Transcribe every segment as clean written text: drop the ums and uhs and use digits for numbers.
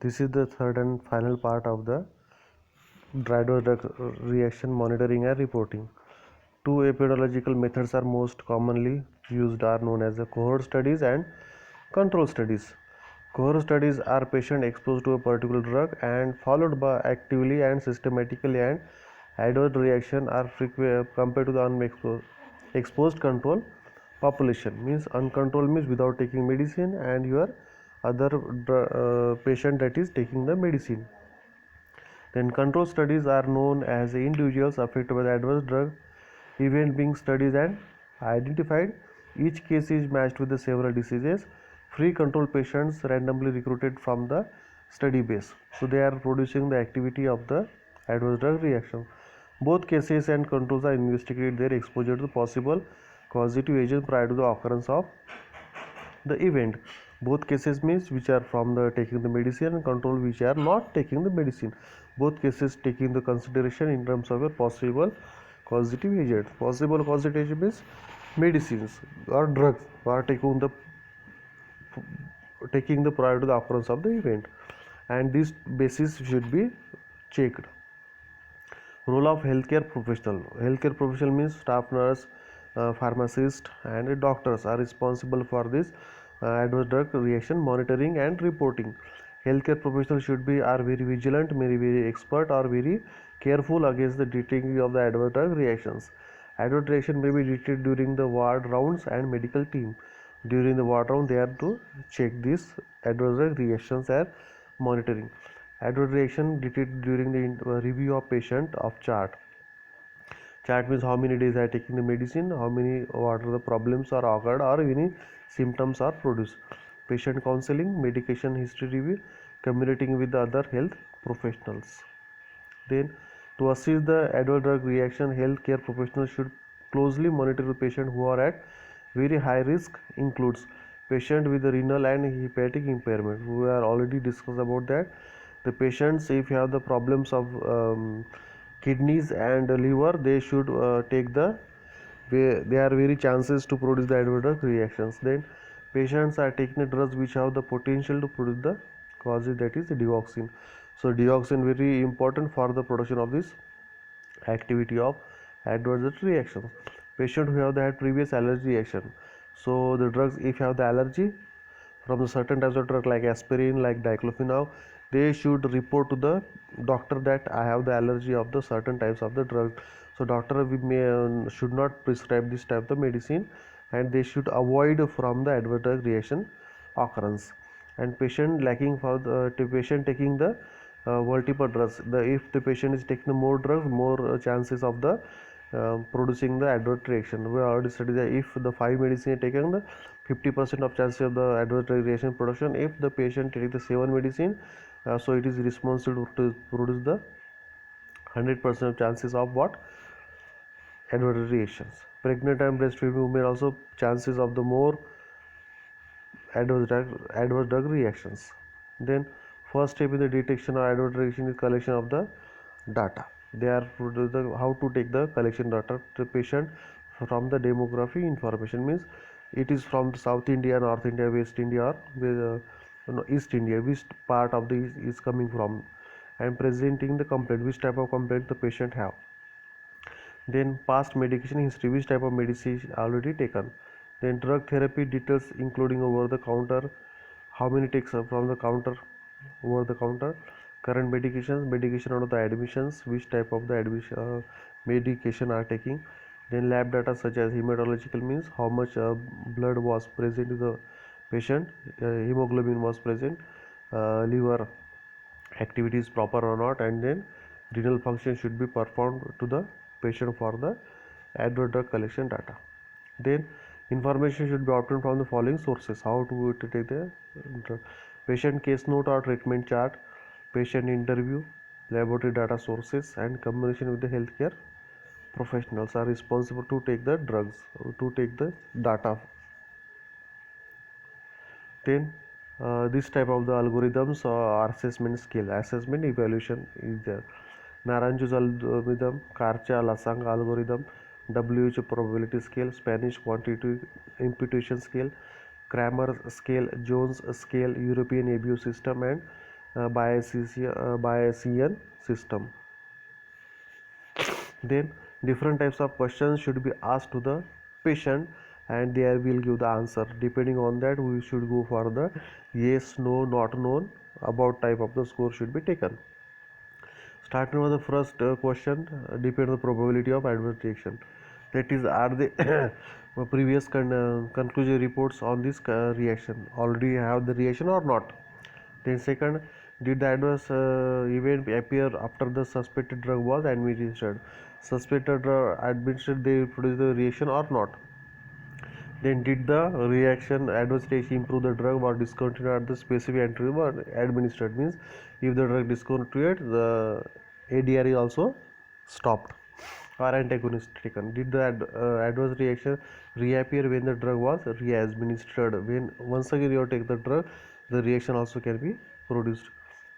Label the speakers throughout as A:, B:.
A: This is the third and final part of the drug reaction monitoring and reporting. Two epidemiological methods are most commonly used are known as the cohort studies and control studies. Cohort studies are patient exposed to a particular drug and followed by actively and systematically, and adverse reaction are frequent compared to the exposed control population. Means uncontrolled means without taking medicine, and your other patient that is taking the medicine. Then control studies are known as individuals affected by the adverse drug event being studied and identified. Each case is matched with the several diseases. Free control patients randomly recruited from the study base. So they are producing the activity of the adverse drug reaction. Both cases and controls are investigated their exposure to possible causative agent prior to the occurrence of the event. Both cases means which are from the taking the medicine, and control which are not taking the medicine. Both cases taking the consideration in terms of a possible causative agent. Possible causative agent means medicines or drugs are taking the prior to the occurrence of the event, and this basis should be checked. Role of healthcare professional. Healthcare professional means staff nurse, pharmacist and doctors are responsible for this adverse drug reaction monitoring and reporting. Healthcare professionals should be are very vigilant, very expert, or very careful against the detecting of the adverse drug reactions. Adverse reaction may be detected during the ward rounds and medical team. During the ward round, they are to check these adverse drug reactions and monitoring. Adverse reaction detected during the review of patient of chart. Chart means how many days I are taking the medicine, how many, what are the problems are occurred, or any symptoms are produced. Patient counseling, medication history review, communicating with the other health professionals. Then, to assist the adverse drug reaction, healthcare professionals should closely monitor the patient who are at very high risk. Includes patient with renal and hepatic impairment. We are already discussed about that. The patients, if you have the problems of kidneys and liver, they should take the they are very chances to produce the adverse drug reactions. Then patients are taking the drugs which have the potential to produce the causes, that is dioxin. So dioxin very important for the production of this activity of adverse reactions. Patient who have had previous allergy reaction, so the drugs, if you have the allergy from the certain types of drug like aspirin, like diclofenac, they should report to the doctor that I have the allergy of the certain types of the drug. So doctor should not prescribe this type of medicine, and they should avoid from the adverse drug reaction occurrence. And patient lacking for the patient taking the multiple drugs, if the patient is taking more drugs, more chances of the producing the adverse reaction. We already studied that if the 5 medicine are taken, the 50% of chances of the adverse reaction production. If the patient take the 7 medicine, so it is responsible to produce the 100% of chances of what adverse reactions. Pregnant and breastfeeding women also chances of the more adverse drug reactions. Then first step in the detection of adverse reaction is collection of the data. They are how to take the collection data to patient from the demography information, means it is from the South India, North India, West India, or East India, which part of the is coming from, and presenting the complaint, which type of complaint the patient have. Then past medication history, which type of medicine is already taken. Then drug therapy details including over the counter, how many takes from the counter, over the counter, current medications, medication out of the admissions, which type of the medication are taking. Then lab data such as hematological, means how much blood was present in the patient, hemoglobin was present, liver activity is proper or not, and then renal function should be performed to the patient for the adverse drug collection data. Then information should be obtained from the following sources. How to take the drug: patient case note or treatment chart, patient interview, laboratory data sources, and communication with the healthcare professionals are responsible to take the drugs, to take the data. Then this type of the algorithms or assessment scale, assessment evaluation is there. Naranjo's algorithm, Karcha Lasang algorithm, WHO probability scale, Spanish quantitative imputation scale, Kramer scale, Jones scale, European ABO system, and Bayesian system. Then different types of questions should be asked to the patient, and there will give the answer. Depending on that, we should go for the yes, no, not known about type of the score should be taken. Starting with the first question, depend on the probability of adverse reaction. That is, are the previous conclusion reports on this reaction already have the reaction or not? Then second, did the adverse event appear after the suspected drug was administered? Suspected drug administered, they produce the reaction or not? Then did the reaction adverse reaction improve the drug or discontinued at the specific interval or administered? Means if the drug discontinued, the ADR is also stopped or antagonist taken. Did the adverse reaction reappear when the drug was re-administered? When once again you take the drug, the reaction also can be produced.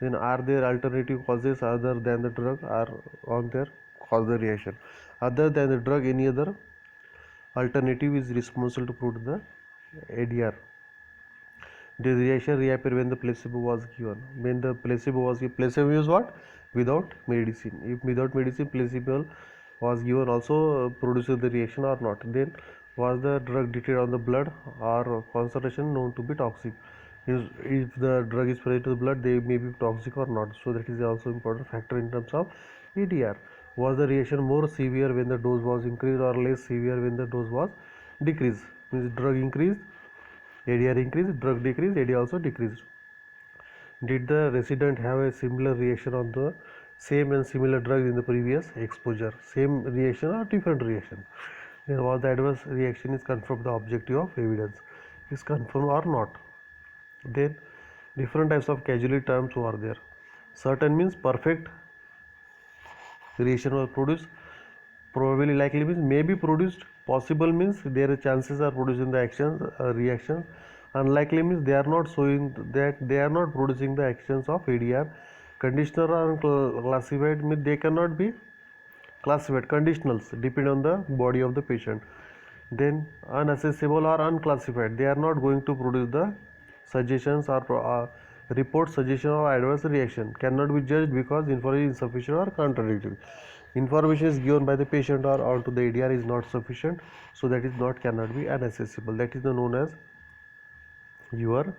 A: Then are there alternative causes other than the drug are on there cause the reaction? Other than the drug, any other alternative is responsible to produce the ADR. The reaction reappear when the placebo was given. When the placebo was given, placebo is what? Without medicine. If without medicine placebo was given, also produces the reaction or not? Then was the drug detected on the blood or concentration known to be toxic? If the drug is present to the blood, they may be toxic or not. So that is also important factor in terms of ADR. Was the reaction more severe when the dose was increased or less severe when the dose was decreased? Means drug increased, ADR increased, drug decreased, ADR also decreased. Did the resident have a similar reaction on the same and similar drugs in the previous exposure? Same reaction or different reaction? Then was the adverse reaction is confirmed the objective of evidence? Is confirmed or not? Then different types of casualty terms were there. Certain means perfect reaction was produced. Probably likely means may be produced. Possible means there are chances are producing the actions reactions. Unlikely means they are not showing that they are not producing the actions of ADR. Conditional or unclassified means they cannot be classified. Conditionals depend on the body of the patient. Then unaccessible or unclassified, they are not going to produce the suggestions or report suggestion or adverse reaction. Cannot be judged because information is insufficient or contradictory. Information is given by the patient or onto the ADR is not sufficient, so that is not cannot be unaccessible. That is known as your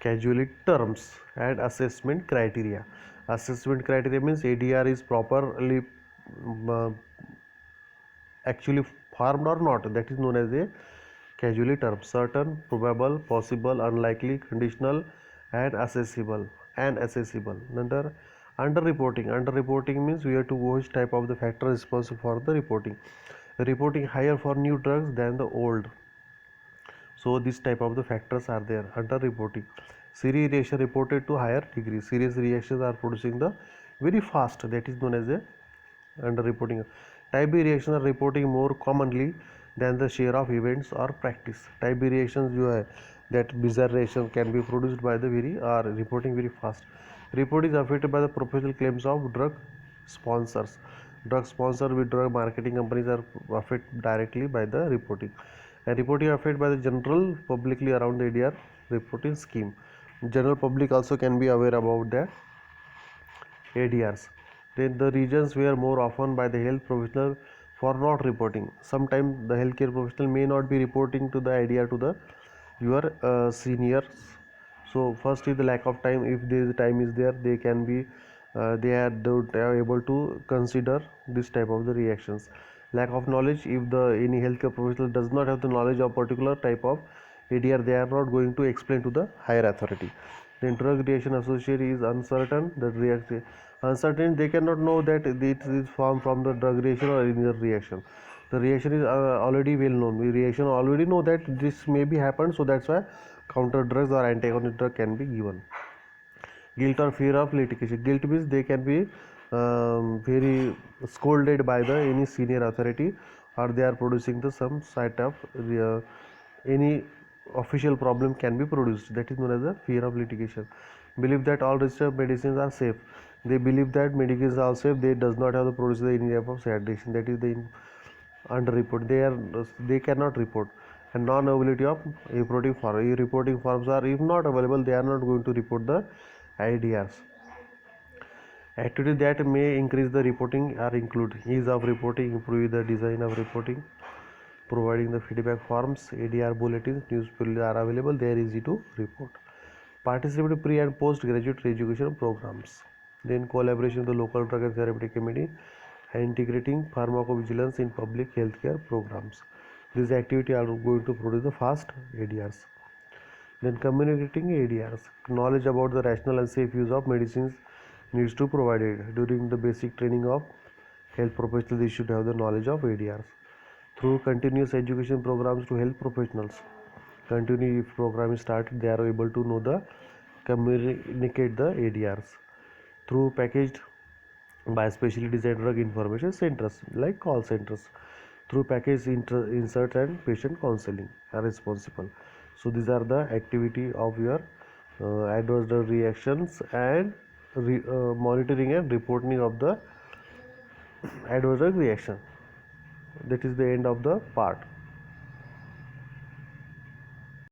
A: casualty terms and assessment criteria. Assessment criteria means ADR is properly uh, actually formed or not, that is known as a casualty term. Certain, probable, possible, unlikely, conditional, and accessible. Under reporting means we have to go which type of the factor responsible for the reporting higher for new drugs than the old. So this type of the factors are there under reporting. Serious reaction reported to higher degree. Serious reactions are producing the very fast, that is known as a under reporting. Type B reactions are reporting more commonly than the share of events or practice. Type B reactions you have that bizarre reaction can be produced by the very or reporting very fast. Report is affected by the professional claims of drug sponsors. Drug sponsor with drug marketing companies are affected directly by the reporting. And reporting affected by the general publicly around the ADR reporting scheme. General public also can be aware about the ADRs. Then the reasons were more often by the health professional for not reporting. Sometimes the healthcare professional may not be reporting to the ADR to the your seniors. So first is the lack of time. If there is time is there, they can be they are able to consider this type of the reactions. Lack of knowledge. If the any healthcare professional does not have the knowledge of particular type of ADR, they are not going to explain to the higher authority. Then drug reaction associated is uncertain. The reaction uncertain, they cannot know that it is formed from the drug reaction or any other reaction. The reaction is already well known. We reaction already know that this may be happened, so that's why counter drugs or antagonist drug can be given. Guilt or fear of litigation. Guilt means they can be very scolded by the any senior authority, or they are producing the some sort of any official problem can be produced. That is known as the fear of litigation. Believe that all registered medicines are safe. They believe that medicines are safe. They does not have to produce any type of sedition. That is the under report. They cannot report. And non availability of reporting forms. Reporting forms are if not available, they are not going to report the IDRs. Activities that may increase the reporting are include ease of reporting, improving the design of reporting, providing the feedback forms, ADR bulletins, newspapers are available, they are easy to report. Participate pre and post graduate education programs. Then collaboration with the local drug and therapeutic committee and integrating pharmacovigilance in public healthcare programs. These activities are going to produce the fast ADRs. Then communicating ADRs. Knowledge about the rational and safe use of medicines needs to be provided. During the basic training of health professionals, they should have the knowledge of ADRs. Through continuous education programs to health professionals. Continue if program is started, they are able to know the communicate the ADRs. Through packaged by specially designed drug information centers like call centers. Through package insert and patient counseling are responsible. So these are the activity of your adverse drug reactions and monitoring and reporting of the adverse drug reaction. That is the end of the part.